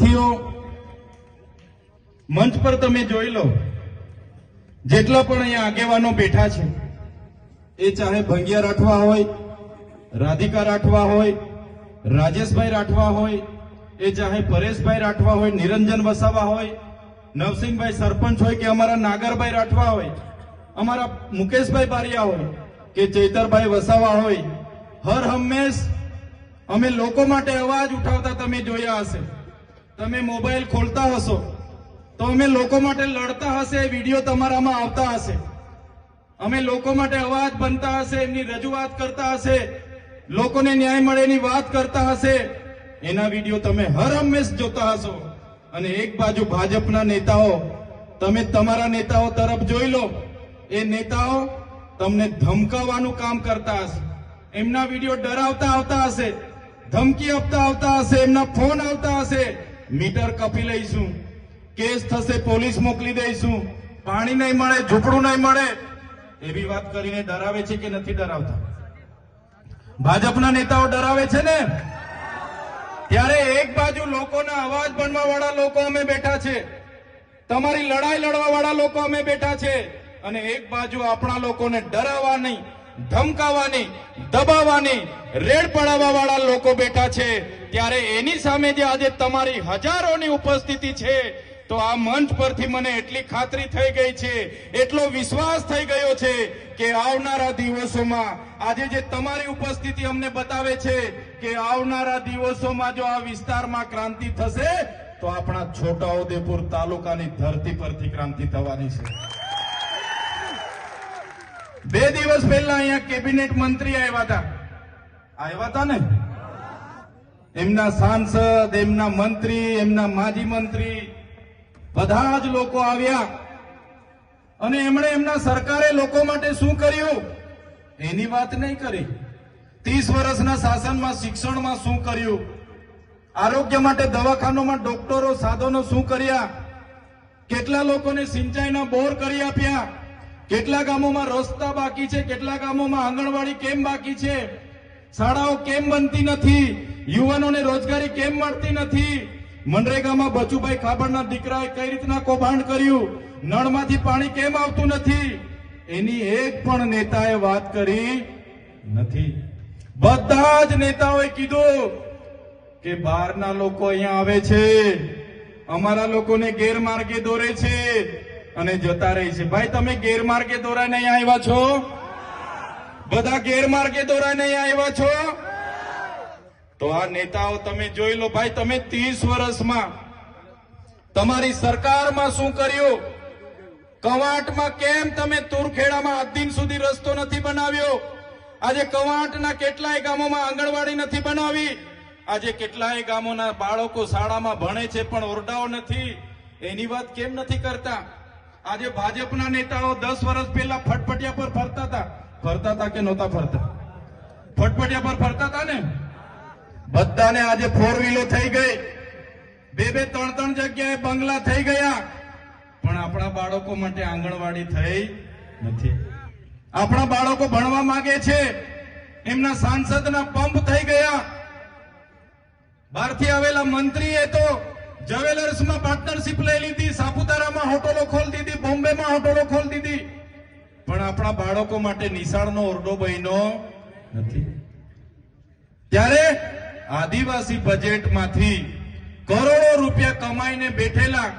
સાથીઓ, મંચ પર તમે જોઈ લો, જેટલા પણ અહીંયા આગેવાનો બેઠા છે, એ ચાહે ભંગિયા રાઠવા હોય, રાધિકા રાઠવા હોય, રાજેશભાઈ રાઠવા હોય, એ ચાહે પરેશભાઈ રાઠવા હોય, નિરંજન વસાવા હોય, નવસિંહભાઈ સરપંચ હોય કે અમારા નાગરભાઈ રાઠવા હોય, અમારા મુકેશભાઈ બારિયા હોય કે ચૈતરભાઈ વસાવા હોય, હર હંમેશ અમે લોકો માટે અવાજ ઉઠાવતા તમે જોયા હશે. તમે મોબાઈલ ખોલતા હશો તો અમે લોકો માટે લડતા હશે, વિડીયો તમારામાં આવતા હશે. અમે લોકો માટે અવાજ બનતા હશે, એમની રજૂઆત કરતા હશે, લોકોને ન્યાય મળે એની વાત કરતા હશે. એના વિડીયો તમે હર હંમેશ જોતા હશો. અને એક બાજુ ભાજપના નેતાઓ, તમે તમારા નેતાઓ તરફ જોઈ લો, એ નેતાઓ તમને ધમકાવવાનું કામ કરતા હશે. એમના વિડીયો ડરાવતા આવતા હશે, ધમકી આપતા આવતા હશે, એમના ફોન આવતા હશે, મીટર કપી લઈશું, કેસ થશે, પોલીસ મોકલી દઈશું, પાણી નહીં મળે, ઝૂંપડું નહીં મળે, એવી વાત કરીને ડરાવે છે કે નથી ડરાવતા? ભાજપના નેતાઓ ડરાવે છે ને. ત્યારે એક બાજુ લોકોના અવાજ બનવા વાળા લોકો અમે બેઠા છે, તમારી લડાઈ લડવા વાળા લોકો અમે બેઠા છે, અને એક બાજુ આપણા લોકોને ડરાવવાની, ધમકાવવાની, દબાવવાની, રેડ પડાવવા વાળા લોકો બેઠા છે. ત્યારે એની સામે જે આજે તમારી હજારોની ઉપસ્થિતિ છે, તો આ મંચ પરથી મને એટલી ખાતરી થઈ ગઈ છે, એટલો વિશ્વાસ થઈ ગયો છે કે આવનારા દિવસોમાં આજે જે તમારી ઉપસ્થિતિ અમને બતાવે છે કે આવનારા દિવસોમાં જો આ વિસ્તારમાં ક્રાંતિ થશે તો આપણા છોટાઉદેપુર તાલુકાની ધરતી પરથી ક્રાંતિ થવાની છે. 2 દિવસ પહેલા અહીંયા કેબિનેટ મંત્રી આવ્યા હતા ને, એમના સાંસદ, એમના મંત્રી, એમના માજી મંત્રી, બધા જ લોકો આવ્યા અને એમણે એમના સરકારે લોકો માટે શું કર્યું એની વાત નહીં કરી. 30 વર્ષના શાસનમાં શિક્ષણમાં શું કર્યું, આરોગ્ય માટે દવાખાનામાં ડોક્ટરો, સાધનો શું કર્યા, કેટલા લોકોને સિંચાઈના બોર કરી આપ્યા, કેટલા ગામોમાં રસ્તા બાકી છે, કેટલા ગામોમાં આંગણવાડી કેમ બાકી છે, શાળાઓ કેમ બનતી નથી, યુવાનોને રોજગારી કેમ મળતી નથી, મનરેગામાં બચુભાઈ ખાબડના દીકરાએ કઈ રીતના કૌભાંડ કર્યું, નળમાંથી પાણી કેમ આવતું નથી, એની એક પણ નેતાએ વાત કરી નથી. બધા જ નેતાઓએ કીધું કે બહારના લોકો અહીંયા આવે છે, અમારા લોકોને ગેરમાર્ગે દોરે છે અને જતા રહે છે. ભાઈ, તમે ગેરમાર્ગે દોરાઈને અહીંયા આવ્યા છો? બધા ગેરમાર્ગે દોરાઈને અહીંયા આવ્યા છો? તો આ નેતાઓ તમે જોઈ લો. ભાઈ, તમે 30 વર્ષમાં તમારી સરકારમાં શું કર્યું? કવાંટમાં કેમ તમે તુરખેડામાં આજ દિન સુધી રસ્તો નથી બનાવ્યો? આજે કવાંટના કેટલાય ગામોમાં આંગણવાડી નથી બનાવી. આજે કેટલાય ગામોના બાળકો શાળામાં ભણે છે પણ ઓરડાઓ નથી. એની વાત કેમ નથી કરતા? આજે ભાજપના નેતાઓ 10 વર્ષ પહેલા ફટફટિયા પર ફરતા હતા કે નહોતા ફરતા? ફટફટિયા પર ફરતા હતા ને. બધાને આજે 4 વ્હીલો થઈ ગઈ, 2-3 જગ્યાએ બંગલા થઈ ગયા, પણ આપણા બાળકો માટે આંગણવાડી થઈ નથી. આપણા બાળકો ભણવા માંગે છે, એમના સાંસદના પંપ થઈ ગયા. બહારથી આવેલા મંત્રીએ તો જ્વેલર્સમાં પાર્ટનરશિપ લઈ લીધી, સાપુતારામાં હોટલો ખોલી દીધી, બોમ્બેમાં હોટલો ખોલી દીધી, પણ આપણા બાળકો માટે નિશાળનો ઓરડો બન્યો નથી. ત્યારે આદિવાસી બજેટમાંથી કરોડો રૂપિયા કમાઈને બેઠેલા,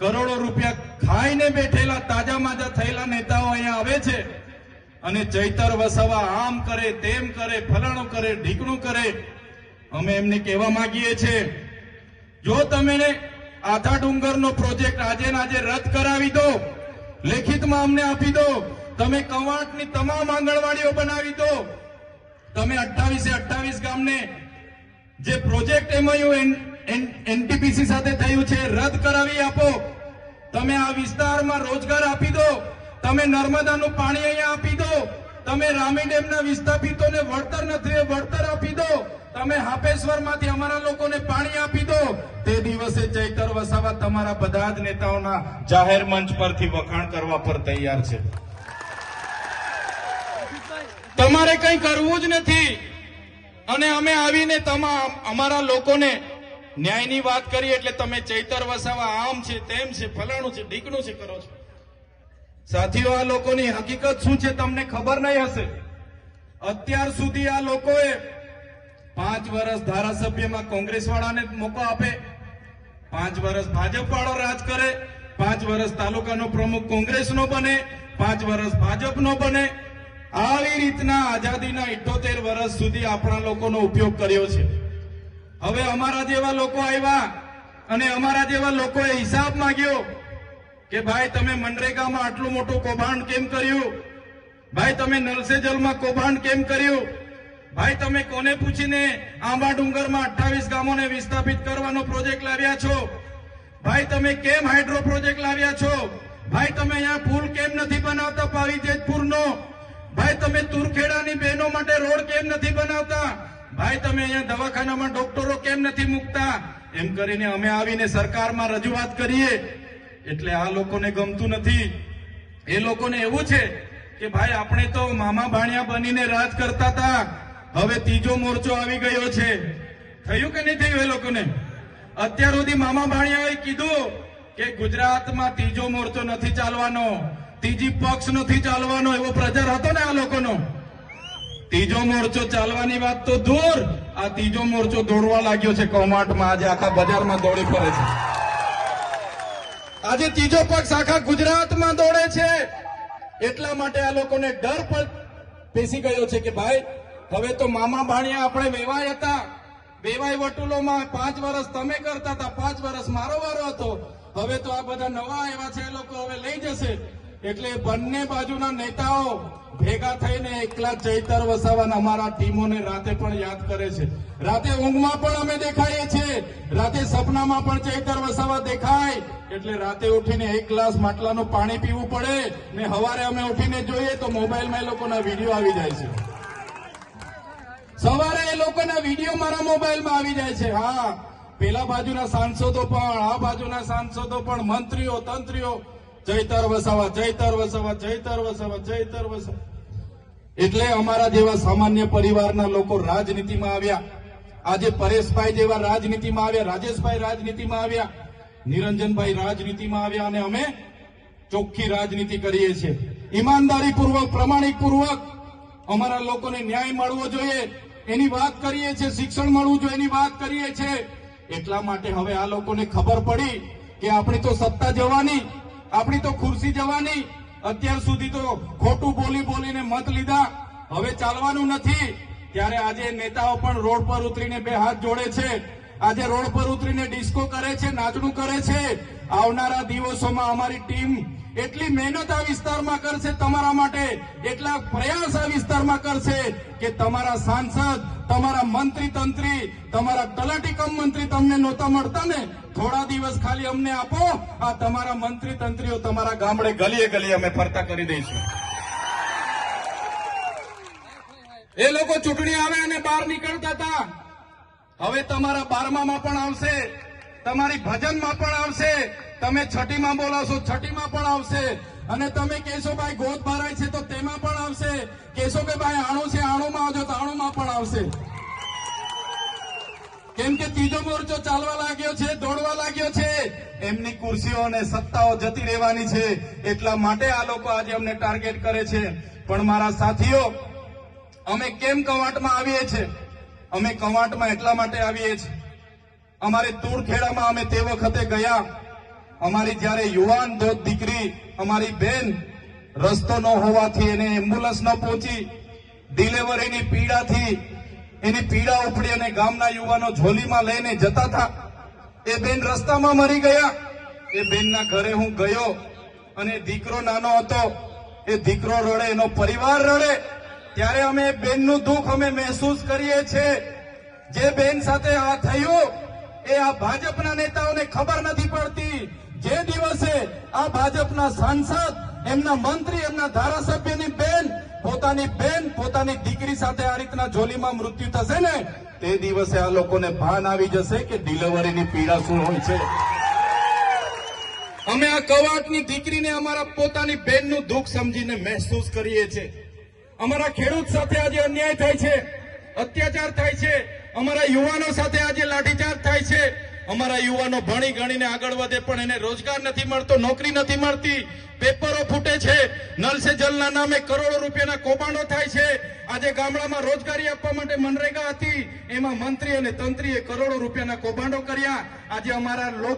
કરોડો રૂપિયા ખાઈને બેઠેલા, તાજા માજા થયેલા નેતાઓ અહીંયા આવે છે અને ચૈતર વસાવા આમ કરે, તેમ કરે, ફલાણું કરે, ઢીકણું કરે. અમે એમને કહેવા માંગીએ છીએ, જો તમે આધા ડુંગરનો પ્રોજેક્ટ આજે ને આજે રદ કરાવી દો, લેખિતમાં અમને આપી દો, તમે કવાંટની તમામ આંગણવાડીઓ બનાવી દો, તમે 28 ગામને જે પ્રોજેક્ટ એમઓયુ એનટીપીસી સાથે થયું છે રદ કરાવી આપો, તમે આ વિસ્તારમાં રોજગાર આપી દો, તમે નર્મદાનું પાણી અહીંયા આપી દો, તમે રામી ડેમના વિસ્થાપિતોને વળતર નથી વળતર આપી દો, તમે હાપેશ્વરમાંથી અમારા લોકોને પાણી આપી દો. તે દિવસે ચૈતર વસાવા તમારા બધા જ નેતાઓના જાહેર મંચ પરથી વખાણ કરવા પર તૈયાર છે. તમારે કંઈ કરવું જ નથી અને અમે આવીને અમારા લોકોને ન્યાયની વાત કરી એટલે તમે ચૈતર વસાવા આમ છે તેમ છે ફલાણું છે ઢીકણું છે કરો છો. સાથીઓ, આ લોકોની હકીકત શું છે તમને ખબર નહીં હશે. અત્યાર સુધી આ લોકોએ 5 વર્ષ ધારાસભ્યમાં કોંગ્રેસ વાળાને મોકો આપે, 5 વર્ષ ભાજપ વાળો રાજ કરે, 5 વર્ષ તાલુકાનો પ્રમુખ કોંગ્રેસનો બને, 5 વર્ષ ભાજપનો બને. આવી રીતના આઝાદીના 78 વર્ષ સુધી આપણા લોકોનો ઉપયોગ કર્યો છે. હવે અમારા જેવા લોકો આવ્યા અને અમારા જેવા લોકોએ હિસાબ માંગ્યો કે ભાઈ તમે મનરેગામાં આટલું મોટું કૌભાંડ કેમ કર્યું, ભાઈ તમે નલ સે જલમાં કૌભાંડ કેમ કર્યું, ભાઈ તમે કોને પૂછીને આંબા ડુંગરમાં 28 ગામોને વિસ્થાપિત કરવાનો પ્રોજેક્ટ લાવ્યા છો, ભાઈ તમે કેમ હાઇડ્રો પ્રોજેક્ટ લાવ્યા છો, ભાઈ તમે અહીંયા પુલ કેમ નથી બનાવતા પાવી જેતપુરનો, ભાઈ તમે તુરખેડાની બહેનો માટે રોડ કેમ નથી બનાવતા, ભાઈ તમે અહીંયા દવાખાનામાં ડોક્ટરો કેમ નથી મૂકતા. એમ કરીને અમે આવીને સરકારમાં રજૂઆત કરીએ એટલે આ લોકોને ગમતું નથી. એ લોકોને એવું છે કે ભાઈ આપણે તો મામા ભાણિયા બનીને રાજ કરતા હતા, હવે ત્રીજો મોરચો આવી ગયો છે. થયું કે નહીં થયું? એ લોકોને અત્યાર સુધી મામા ભાણિયાએ કીધું કે ગુજરાતમાં ત્રીજો મોરચો નથી ચાલવાનો, ત્રીજી પક્ષ નથી ચાલવાનો, એવો પ્રચાર હતો ને આ લોકોનો. ત્રીજો મોરચો ચાલવાની વાત તો દૂર, આ ત્રીજો મોરચો દોડવા લાગ્યો છે કૌમાટમાં. આજે આખા બજારમાં દોડી ફરે છે. આજે ત્રીજો પક્ષ આખા ગુજરાતમાં દોડે છે. એટલા માટે આ લોકોને ડર પણ બેસી ગયો છે કે ભાઈ હવે તો મામા ભાણિયા આપણે વેવાય હતા, વેવાય વટુલોમાં 5 વર્ષ તમે કરતા હતા, 5 વર્ષ મારો વારો હતો. હવે તો આ બધા નવા આવ્યા છે, એ લોકો હવે લઈ જશે. એટલે બંને બાજુના નેતાઓ ભેગા થઈને એકલા ચૈતર વસાવાના અમારા ટીમોને રાતે પણ યાદ કરે છે. રાતે ઊંઘમાં પણ અમે દેખાઈએ છીએ, રાતે સપનામાં પણ ચૈતર વસાવા દેખાય. એટલે રાતે ઉઠીને 1 ગ્લાસ માટલાનું પાણી પીવું પડે ને સવારે અમે ઉઠીને જોઈએ તો મોબાઈલમાં એ લોકોના વિડીયો આવી જાય છે. સવારે એ લોકોના વિડીયો મારા મોબાઈલમાં આવી જાય છે. હા, પેલા બાજુના સાંસદો પણ, આ બાજુના સાંસદો પણ, મંત્રીઓ તંત્રીઓ ચૈતર વસાવા, ચૈતર વસાવા, ચૈતર વસાવા, ચૈતર વસાવા. એટલે અમારા જેવા સામાન્ય પરિવારના લોકો રાજનીતિમાં આવ્યા. આજે પરેશભાઈ જેવા રાજનીતિમાં આવ્યા, રાજેશભાઈ રાજનીતિમાં આવ્યા, નિરંજનભાઈ રાજનીતિમાં આવ્યા અને અમે ચોખ્ખી રાજનીતિ કરીએ છીએ. ઈમાનદારીપૂર્વક, પ્રમાણિકપૂર્વક અમારા લોકોને ન્યાય મળવો જોઈએ એની વાત કરીએ છીએ, શિક્ષણ મળવું જોઈએ એની વાત કરીએ છીએ. એટલા માટે હવે આ લોકોને ખબર પડી કે આપણી તો સત્તા જવાની, આપણી તો ખુરશી જવાની. અત્યાર સુધી તો ખોટું બોલી બોલીને મત લીધા, હવે ચાલવાનું નથી. ત્યારે આજે નેતાઓ પણ રોડ પર ઉતરીને 2 હાથ જોડે છે. આજે રોડ પર ઉતરીને ડિસ્કો કરે છે, નાચણું કરે છે. આવનારા દિવસોમાં અમારી ટીમ એટલી મહેનત આ વિસ્તારમાં કરશે તમારા માટે, એટલા પ્રયાસ આ વિસ્તારમાં કરશે કે તમારા સાંસદ, તમારા મંત્રી તંત્રી, તમારા તલાટી કમ મંત્રી તમને નહોતા મળતા ને, થોડા દિવસ ખાલી અમને આપો, આ તમારા મંત્રી તંત્રીઓ તમારા ગામડે ગલીએ ગલીએ અમે ફરતા કરી દઈશું. એ લોકો ચૂંટણી આવે અને બહાર નીકળતા હતા, હવે તમારા 12માં પણ આવશે, તમારી ભજનમાં પણ આવશે, તમે છઠ્ઠીમાં બોલાવશો છઠ્ઠીમાં પણ આવશે, અને તમે કહેશો ભાઈ ગોદ ભરાય છે તો તેમાં પણ આવશે, કહેશો કે ભાઈ આણું છે આણુંમાં આવજો તો આણુંમાં પણ આવશે. કેમ કે ત્રીજો મોરચો ચાલવા લાગ્યો છે, દોડવા લાગ્યો છે. એમની ખુરશીઓ અને સત્તાઓ જતી રહેવાની છે, એટલા માટે આ લોકો આજે અમને ટાર્ગેટ કરે છે. પણ મારા સાથીઓ, અમે કેમ કવાંટમાં આવીએ છીએ? અમે કવાંટમાં એટલા માટે આવીએ છીએ, અમારે તુરખેડામાં અમે તે વખતે ગયા, અમારી જ્યારે યુવાન દોત દીકરી, અમારી બેન રસ્તો ન હોવાથી એને એમ્બ્યુલન્સ ન પહોંચી, ડિલિવરીની પીડાથી એની પીડા ઉપડી અને ગામના યુવાનો ઝોલીમાં લઈને જતા હતા. એ બેન રસ્તામાં મરી ગયા. એ બેનના ઘરે હું ગયો અને દીકરો નાનો હતો, એ દીકરો રડે, એનો પરિવાર રડે, ત્યારે અમે બેનનું દુઃખ અમે મહેસૂસ કરીએ છીએ. જે બેન સાથે આ થયું એ આ ભાજપના નેતાઓને ખબર નથી પડતી. જે દિવસે આ ભાજપના સાંસદ, એમના મંત્રી, એમના ધારાસભ્યની બેન, પોતાની દીકરી સાથે આ રીતના ઝોલીમાં મૃત્યુ થશે ને, તે દિવસે આ લોકોને ભાન આવી જશે કે ડિલિવરીની પીડા શું હોય છે. અમે આ કવાંટની દીકરીને અમારા પોતાની બેનનું દુઃખ સમજીને મહેસૂસ કરીએ છીએ. અમારા ખેડૂત સાથે આજે અન્યાય થાય છે, અત્યાચાર થાય છે, અમારા યુવાનો સાથે આજે લાઠીચાર્જ થાય છે. અમારા યુવાનો ભણી ગણીને આગળ વધે પણ એને રોજગાર નથી મળતો, નોકરી નથી મળતી, પેપરો ફૂટે છે, નલ સે જલના નામે કરોડો રૂપિયાના કૌભાંડો થાય છે. આજે ગામડામાં રોજગારી આપવા માટે મનરેગા હતી, એમાં મંત્રી અને તંત્રીએ કરોડો રૂપિયાના કૌભાંડો કર્યા. આજે અમારા લોકો